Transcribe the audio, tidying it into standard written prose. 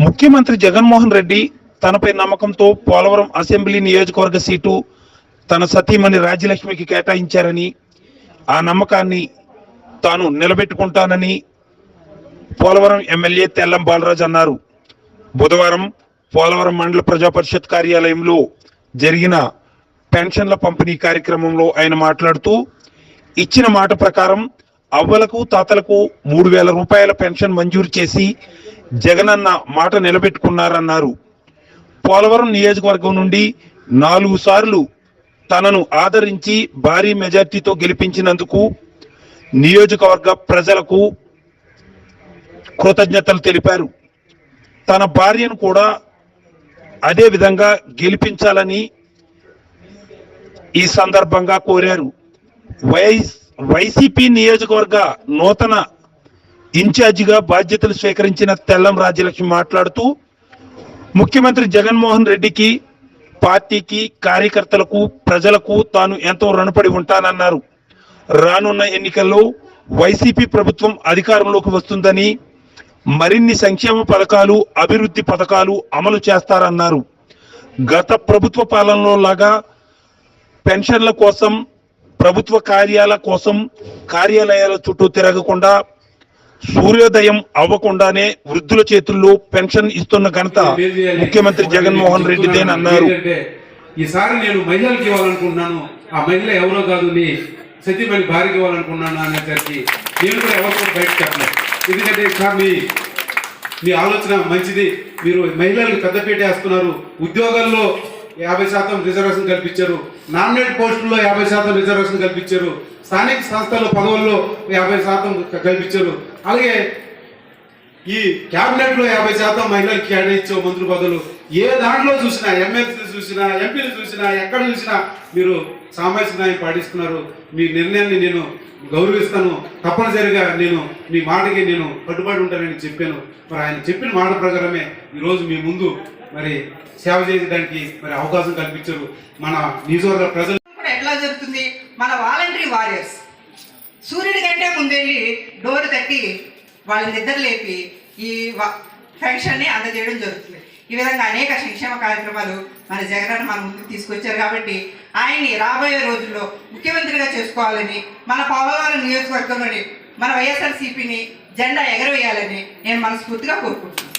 ముఖ్యమంత్రి జగన్మోహన్ రెడ్డి తనపై నమ్మకంతో పోలవరం అసెంబ్లీ నియోజకవర్గ సీటు తన సతీమణి రాజ్యలక్ష్మికి కేటాయించారని, ఆ నమ్మకాన్ని తాను నిలబెట్టుకుంటానని పోలవరం ఎమ్మెల్యే తెల్లం బాలరాజు అన్నారు. బుధవారం పోలవరం మండల ప్రజా పరిషత్ కార్యాలయంలో జరిగిన పెన్షన్ల పంపిణీ కార్యక్రమంలో ఆయన మాట్లాడుతూ, ఇచ్చిన మాట ప్రకారం అవ్వలకు తాతలకు 3,000 రూపాయల పెన్షన్ మంజూరు చేసి జగనన్న మాట నిలబెట్టుకున్నారన్నారు. పోలవరం నియోజకవర్గం నుండి 4 సార్లు తనను ఆదరించి భారీ మెజార్టీతో గెలిపించినందుకు నియోజకవర్గ ప్రజలకు కృతజ్ఞతలు తెలిపారు. తన భార్యను కూడా అదే విధంగా గెలిపించాలని ఈ సందర్భంగా కోరారు. వైసీపీ నియోజకవర్గ నూతన ఇన్ఛార్జిగా బాధ్యతలు స్వీకరించిన తెల్లం రాజ్యలక్ష్మి మాట్లాడుతూ, ముఖ్యమంత్రి జగన్మోహన్ రెడ్డికి, పార్టీకి, కార్యకర్తలకు, ప్రజలకు తాను ఎంతో రుణపడి ఉంటానన్నారు. రానున్న ఎన్నికల్లో వైసీపీ ప్రభుత్వం అధికారంలోకి వస్తుందని, మరిన్ని సంక్షేమ పథకాలు, అభివృద్ధి పథకాలు అమలు చేస్తారన్నారు. గత ప్రభుత్వ పాలనలో లాగా పెన్షన్ల కోసం, ప్రభుత్వ కార్యాలయాల చుట్టూ తిరగకుండా, సూర్యోదయం అవ్వకుండానే వృద్ధుల చేతుల్లో పెన్షన్ ఇస్తున్న ఘనత ముఖ్యమంత్రి జగన్మోహన్ రెడ్డిదేనన్నారు. ఈసారి నేను మహిళలకు ఇవ్వాలనుకుంటున్నాను, ఆ మహిళ ఎవరో కాదు, నీ సతీమణి భార్యకి ఇవ్వాలనుకున్నాను అనేసరికి నేను కూడా ఎవరితో బయటకు చెప్పలేదు. ఎందుకంటే సార్ మీ ఆలోచన మంచిది, మీరు మహిళలకు పెద్దపీట వేస్తున్నారు. ఉద్యోగాల్లో 50% రిజర్వేషన్ కల్పించారు, నామినేట్ పోస్టుల్లో 50% రిజర్వేషన్ కల్పించారు, స్థానిక సంస్థల పదవుల్లో 50% కల్పించారు. అలాగే ఈ క్యాబినెట్లో 50% మహిళలకు కేటాయించే మంత్రి పదవులు. ఏ దాంట్లో చూసినా, ఎమ్మెల్సీ చూసినా, ఎంపీలు చూసినా, ఎక్కడ చూసినా మీరు సామాజిక న్యాయం పాటిస్తున్నారు. మీ నిర్ణయాన్ని నేను గౌరవిస్తాను, తప్పనిసరిగా నేను మీ మాటకి నేను కట్టుబడి ఉంటానని చెప్పాను. మరి ఆయన చెప్పిన మాట ప్రకారమే ఈరోజు మీ ముందు మరి సేవ చేయడానికి మరి అవకాశం కల్పించారు. మన నియోజకవర్గ ప్రజలు ఎట్లా జరుగుతుంది, మన వాలంటరీ వారియర్స్ సూర్యుడి కంటే ముందెళ్ళి డోర్ తట్టి వాళ్ళని నిద్ర లేపి ఈ పెన్షన్ని అందజేయడం జరుగుతుంది. ఈ విధంగా అనేక సంక్షేమ కార్యక్రమాలు మన జగనన్న మన ముందుకు తీసుకొచ్చారు. కాబట్టి ఆయన్ని రాబోయే రోజుల్లో ముఖ్యమంత్రిగా చేసుకోవాలని, మన పోలవరం నియోజకవర్గంలోని మన వైఎస్ఆర్సీపీని జెండా ఎగరవేయాలని నేను మనస్ఫూర్తిగా కోరుకుంటున్నాను.